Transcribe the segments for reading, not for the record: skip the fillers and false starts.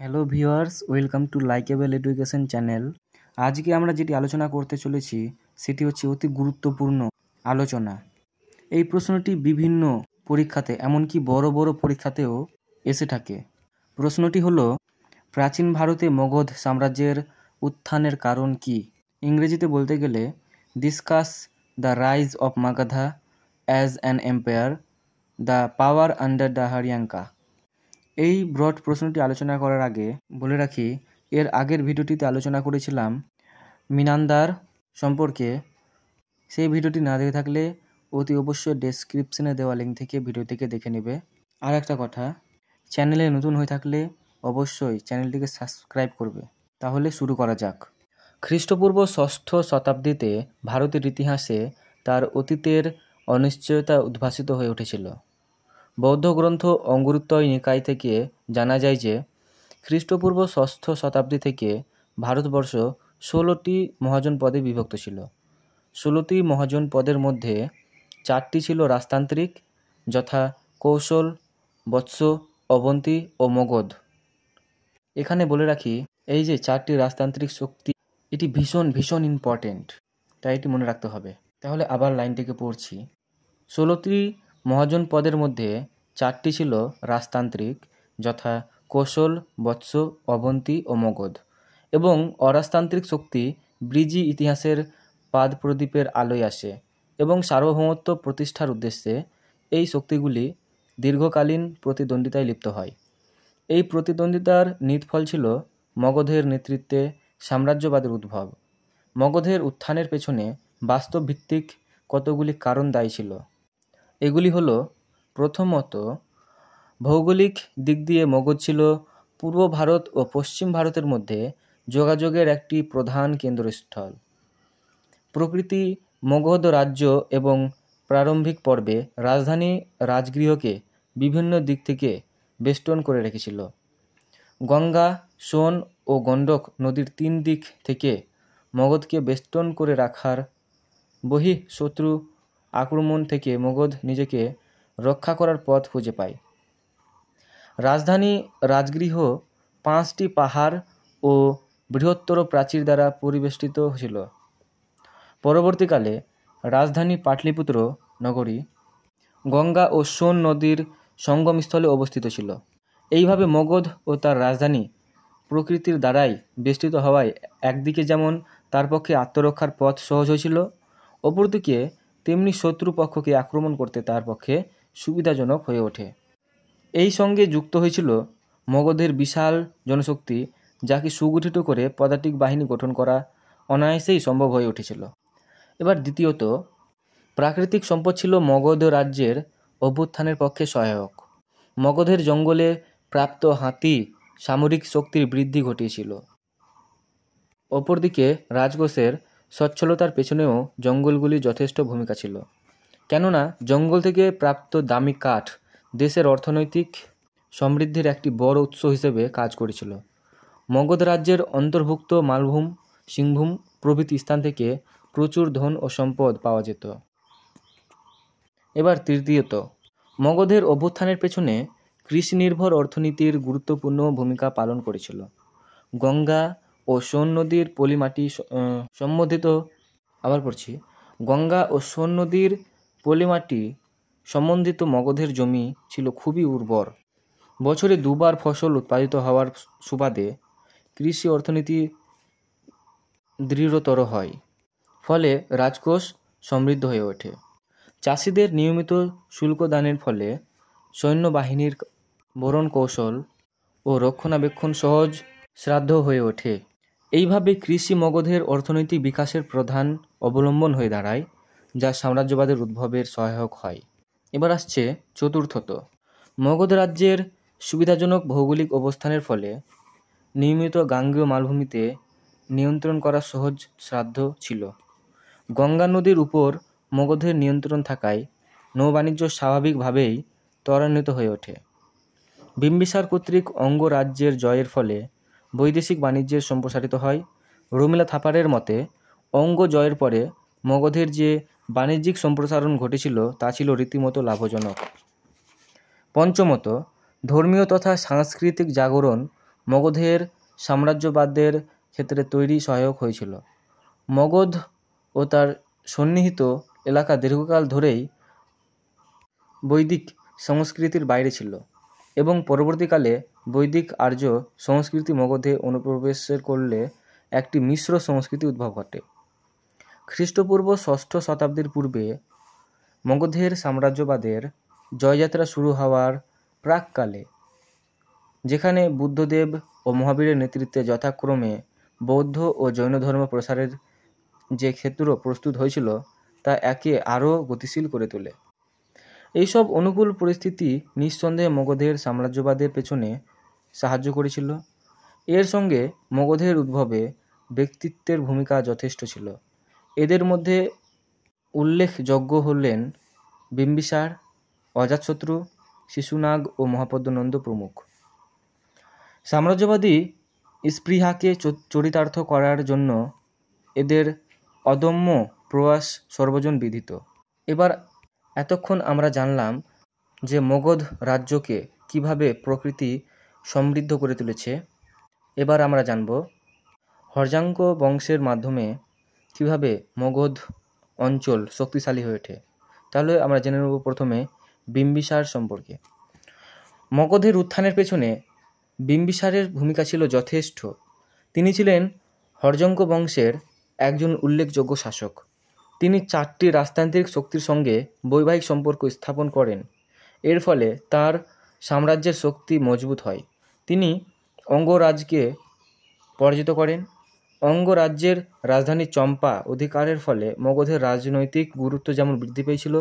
Hello viewers, welcome to likeable education channel. আজকে আমরা যেটি আলোচনা করতে চলেছি সেটি হচ্ছে অতি গুরুত্বপূর্ণ আলোচনা। এই প্রশ্নটি বিভিন্ন পরীক্ষাতে, এমনকি বড় বড় পরীক্ষাতেও এসে থাকে। প্রশ্নটি হলো, প্রাচীন ভারতে মগধ সাম্রাজ্যের উত্থানের কারণ কি? ইংরেজিতে বলতে গেলে discuss the rise of Magadha as an empire, the power under the Haryanka. এই ব্রড প্রশ্নটি আলোচনা করার আগে বলে রাখি, এর আগের ভিডিওটিতে আলোচনা করেছিলাম মিনান্দার সম্পর্কে। সেই ভিডিওটি না দেখে থাকলে অতি অবশ্যই ডেসক্রিপশনে দেওয়া লিঙ্ক থেকে ভিডিওটিকে দেখে নেবে। আর একটা কথা, চ্যানেলে নতুন হয়ে থাকলে অবশ্যই চ্যানেলটিকে সাবস্ক্রাইব করবে। তাহলে শুরু করা যাক। খ্রিস্টপূর্ব ষষ্ঠ শতাব্দীতে ভারতের ইতিহাসে তার অতীতের অনিশ্চয়তা উদ্ভাসিত হয়ে উঠেছিল। বৌদ্ধ গ্রন্থ অঙ্গুত্রয় নিকায় থেকে জানা যায় যে খ্রিস্টপূর্ব ষষ্ঠ শতাব্দী থেকে ভারতবর্ষ 16টি মহাজন পদে বিভক্ত ছিল। 16টি মহাজন পদের মধ্যে 4টি ছিল রাজতান্ত্রিক, যথা কৌশল, বৎস, অবন্তী ও মগধ। এখানে বলে রাখি, এই যে 4টি রাজতান্ত্রিক শক্তি, এটি ভীষণ ভীষণ ইম্পর্টেন্ট, তাই এটি মনে রাখতে হবে। তাহলে আবার লাইনটিকে পড়ছি। 16টি মহাজন পদের মধ্যে 4টি ছিল রাজতান্ত্রিক, যথা কৌশল, বৎস, অবন্তী ও মগধ, এবং অরাজতান্ত্রিক শক্তি ব্রিজি ইতিহাসের পাদপ্রদীপের আলোয় আসে এবং সার্বভৌমত্ব প্রতিষ্ঠার উদ্দেশ্যে এই শক্তিগুলি দীর্ঘকালীন প্রতিদ্বন্দ্বিতায় লিপ্ত হয়। এই প্রতিদ্বন্দ্বিতার নিতফল ছিল মগধের নেতৃত্বে সাম্রাজ্যবাদের উদ্ভব। মগধের উত্থানের পেছনে বাস্তব ভিত্তিক কতগুলি কারণ দায়ী ছিল। এগুলি হলো, প্রথমত, ভৌগোলিক দিক দিয়ে মগধ ছিল পূর্ব ভারত ও পশ্চিম ভারতের মধ্যে যোগাযোগের একটি প্রধান কেন্দ্রস্থল। প্রকৃতি মগধ রাজ্য এবং প্রারম্ভিক পর্বে রাজধানী রাজগৃহকে বিভিন্ন দিক থেকে বেষ্টন করে রেখেছিল। গঙ্গা, সোন ও গণ্ডক নদীর 3 দিক থেকে মগধকে বেষ্টন করে রাখার বহিঃ শত্রু আক্রমণ থেকে মগধ নিজেকে রক্ষা করার পথ খুঁজে পায়। রাজধানী রাজগৃহ 5টি পাহাড় ও বৃহত্তর প্রাচীর দ্বারা পরিবেষ্টিত ছিল। পরবর্তীকালে রাজধানী পাটলিপুত্র নগরী গঙ্গা ও সোন নদীর সঙ্গমস্থলে অবস্থিত ছিল। এইভাবে মগধ ও তার রাজধানী প্রকৃতির দ্বারাই বেষ্টিত হওয়ায় একদিকে যেমন তার পক্ষে আত্মরক্ষার পথ সহজ হয়েছিল, অপরদিকে তেমনি শত্রুপক্ষকে আক্রমণ করতে তার পক্ষে সুবিধাজনক হয়ে ওঠে। এই সঙ্গে যুক্ত হয়েছিল মগধের বিশাল জনশক্তি, যাকে সুগঠিত করে পদাতিক বাহিনী গঠন করা অনায়াসেই সম্ভব হয়ে উঠেছিল। এবার দ্বিতীয়ত, প্রাকৃতিক সম্পদ ছিল মগধ রাজ্যের অভ্যুত্থানের পক্ষে সহায়ক। মগধের জঙ্গলে প্রাপ্ত হাতি সামরিক শক্তির বৃদ্ধি ঘটিয়েছিল। অপরদিকে রাজকোষের সচ্ছলতার পেছনেও জঙ্গলগুলি যথেষ্ট ভূমিকা ছিল, কেননা জঙ্গল থেকে প্রাপ্ত দামি কাঠ দেশের অর্থনৈতিক সমৃদ্ধির একটি বড় উৎস হিসেবে কাজ করেছিল। মগধ রাজ্যের অন্তর্ভুক্ত মালভূম, সিংভূম প্রভৃতি স্থান থেকে প্রচুর ধন ও সম্পদ পাওয়া যেত। এবার তৃতীয়ত, মগধের অভ্যুত্থানের পেছনে কৃষি নির্ভর অর্থনীতির গুরুত্বপূর্ণ ভূমিকা পালন করেছিল। গঙ্গা ও সোন নদীর পলিমাটি গঙ্গা ও সোন নদীর পলিমাটি সম্বন্ধিত মগধের জমি ছিল খুবই উর্বর। বছরে 2 বার ফসল উৎপাদিত হওয়ার সুবাদে কৃষি অর্থনীতি দৃঢ়তর হয়, ফলে রাজকোষ সমৃদ্ধ হয়ে ওঠে। চাষিদের নিয়মিত শুল্ক দানের ফলে সৈন্যবাহিনীর বরণ কৌশল ও রক্ষণাবেক্ষণ সহজ সাধ্য হয়ে ওঠে। এইভাবে কৃষি মগধের অর্থনৈতিক বিকাশের প্রধান অবলম্বন হয়ে দাঁড়ায়, যা সাম্রাজ্যবাদের উদ্ভবের সহায়ক হয়। এবার আসছে চতুর্থত, মগধ রাজ্যের সুবিধাজনক ভৌগোলিক অবস্থানের ফলে নিয়মিত গাঙ্গেয় মালভূমিতে নিয়ন্ত্রণ করা সহজ সাধ্য ছিল। গঙ্গা নদীর উপর মগধের নিয়ন্ত্রণ থাকায় নৌবাণিজ্য স্বাভাবিকভাবেই ত্বরান্বিত হয়ে ওঠে। বিম্বিসার কর্তৃক অঙ্গ রাজ্যের জয়ের ফলে বৈদেশিক বাণিজ্যের সম্প্রসারিত হয়। রমিলা থাপারের মতে, অঙ্গ জয়ের পরে মগধের যে বাণিজ্যিক সম্প্রসারণ ঘটেছিল তা ছিল রীতিমতো লাভজনক। পঞ্চমত, ধর্মীয় তথা সাংস্কৃতিক জাগরণ মগধের সাম্রাজ্যবাদের ক্ষেত্রে তৈরি সহায়ক হয়েছিল। মগধ ও তার সন্নিহিত এলাকা দীর্ঘকাল ধরেই বৈদিক সংস্কৃতির বাইরে ছিল এবং পরবর্তীকালে বৈদিক আর্য সংস্কৃতি মগধে অনুপ্রবেশের করলে একটি মিশ্র সংস্কৃতি উদ্ভব ঘটে। খ্রিস্টপূর্ব ষষ্ঠ শতাব্দীর পূর্বে মগধের সাম্রাজ্যবাদের জয়যাত্রা শুরু হওয়ার প্রাককালে, যেখানে বুদ্ধদেব ও মহাবীরের নেতৃত্বে যথাক্রমে বৌদ্ধ ও জৈন ধর্ম প্রসারের যে ক্ষেত্র প্রস্তুত হয়েছিল তা একে আরও গতিশীল করে তোলে। এইসব অনুকূল পরিস্থিতি নিঃসন্দেহে মগধের সাম্রাজ্যবাদের পেছনে সাহায্য করেছিল। এর সঙ্গে মগধের উদ্ভবে ব্যক্তিত্বের ভূমিকা যথেষ্ট ছিল। এদের মধ্যে উল্লেখযোগ্য হলেন বিম্বিসার, অজাতশত্রু, শিশুনাগ ও মহাপদ্মনন্দ প্রমুখ। সাম্রাজ্যবাদী স্পৃহাকে চরিতার্থ করার জন্য এদের অদম্য প্রয়াস সর্বজন বিদিত। এবার এতক্ষণ আমরা জানলাম যে মগধ রাজ্যকে কিভাবে প্রকৃতি সমৃদ্ধ করে তুলেছে। এবার আমরা জানব হর্যাঙ্ক বংশের মাধ্যমে কিভাবে মগধ অঞ্চল শক্তিশালী হয়ে ওঠে। তাহলে আমরা জেনে নেব প্রথমে বিম্বিসার সম্পর্কে। মগধের উত্থানের পেছনে বিম্বিসারের ভূমিকা ছিল যথেষ্ট। তিনি ছিলেন হর্যাঙ্ক বংশের একজন উল্লেখযোগ্য শাসক। তিনি 4টি রাজতান্ত্রিক শক্তির সঙ্গে বৈবাহিক সম্পর্ক স্থাপন করেন। এর ফলে তার সাম্রাজ্যের শক্তি মজবুত হয়। তিনি অঙ্গরাজ্যকে পরাজিত করেন। অঙ্গরাজ্যের রাজধানী চম্পা অধিকারের ফলে মগধের রাজনৈতিক গুরুত্ব যেমন বৃদ্ধি পেয়েছিল,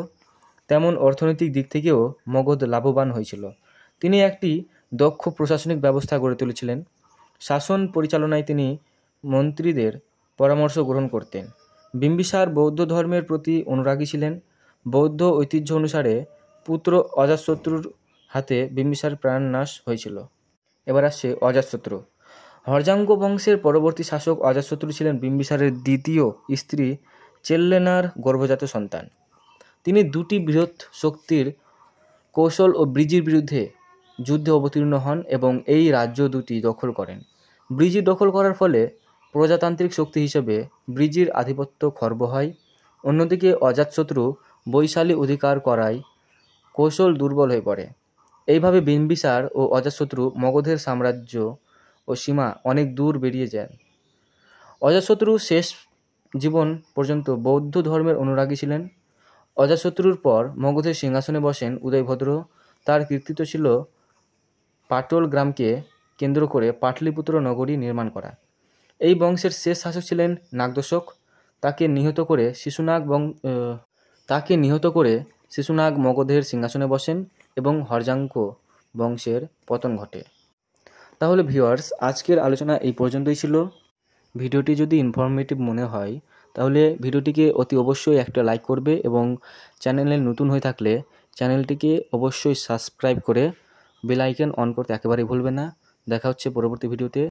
তেমন অর্থনৈতিক দিক থেকেও মগধ লাভবান হয়েছিল। তিনি একটি দক্ষ প্রশাসনিক ব্যবস্থা গড়ে তুলেছিলেন। শাসন পরিচালনায় তিনি মন্ত্রীদের পরামর্শ গ্রহণ করতেন। বিম্বিসার বৌদ্ধ ধর্মের প্রতি অনুরাগী ছিলেন। বৌদ্ধ ঐতিহ্য অনুসারে পুত্র অজাতশত্রুর হাতে বিম্বিসার প্রাণনাশ হয়েছিল। এবার আসছে অজাতশত্রু। হর্যাঙ্ক বংশের পরবর্তী শাসক অজাতশত্রু ছিলেন বিম্বিসারের দ্বিতীয় স্ত্রী চেল্লেনার গর্ভজাত সন্তান। তিনি 2টি বৃহৎ শক্তির কৌশল ও ব্রিজির বিরুদ্ধে যুদ্ধে অবতীর্ণ হন এবং এই রাজ্য 2টি দখল করেন। ব্রিজি দখল করার ফলে প্রজাতান্ত্রিক শক্তি হিসেবে ব্রিজির আধিপত্য খর্ব হয়। অন্যদিকে অজাতশত্রু বৈশালী অধিকার করায় কৌশল দুর্বল হয়ে পড়ে। এইভাবে বিম্বিসার ও অজাতশত্রু মগধের সাম্রাজ্য ও সীমা অনেক দূর বেরিয়ে যান। অজাতশত্রু শেষ জীবন পর্যন্ত বৌদ্ধ ধর্মের অনুরাগী ছিলেন। অজাতশত্রুর পর মগধের সিংহাসনে বসেন উদয়ভদ্র। তার কৃতিত্ব ছিল পাটল গ্রামকে কেন্দ্র করে পাটলিপুত্র নগরী নির্মাণ করা। এই বংশের শেষ শাসক ছিলেন নাগদশক। তাকে নিহত করে শিশুনাগ মগধের সিংহাসনে বসেন এবং হর্যাঙ্ক বংশের পতন ঘটে। তাহলে ভিউয়ার্স, আজকের আলোচনা এই পর্যন্তই ছিল। ভিডিওটি যদি ইনফরমেটিভ মনে হয় তাহলে ভিডিওটিকে অতি অবশ্যই একটা লাইক করবে এবং চ্যানেলে নতুন হয়ে থাকলে চ্যানেলটিকে অবশ্যই সাবস্ক্রাইব করে বেল আইকন অন করতে একেবারেই ভুলবে না। দেখা হচ্ছে পরবর্তী ভিডিওতে।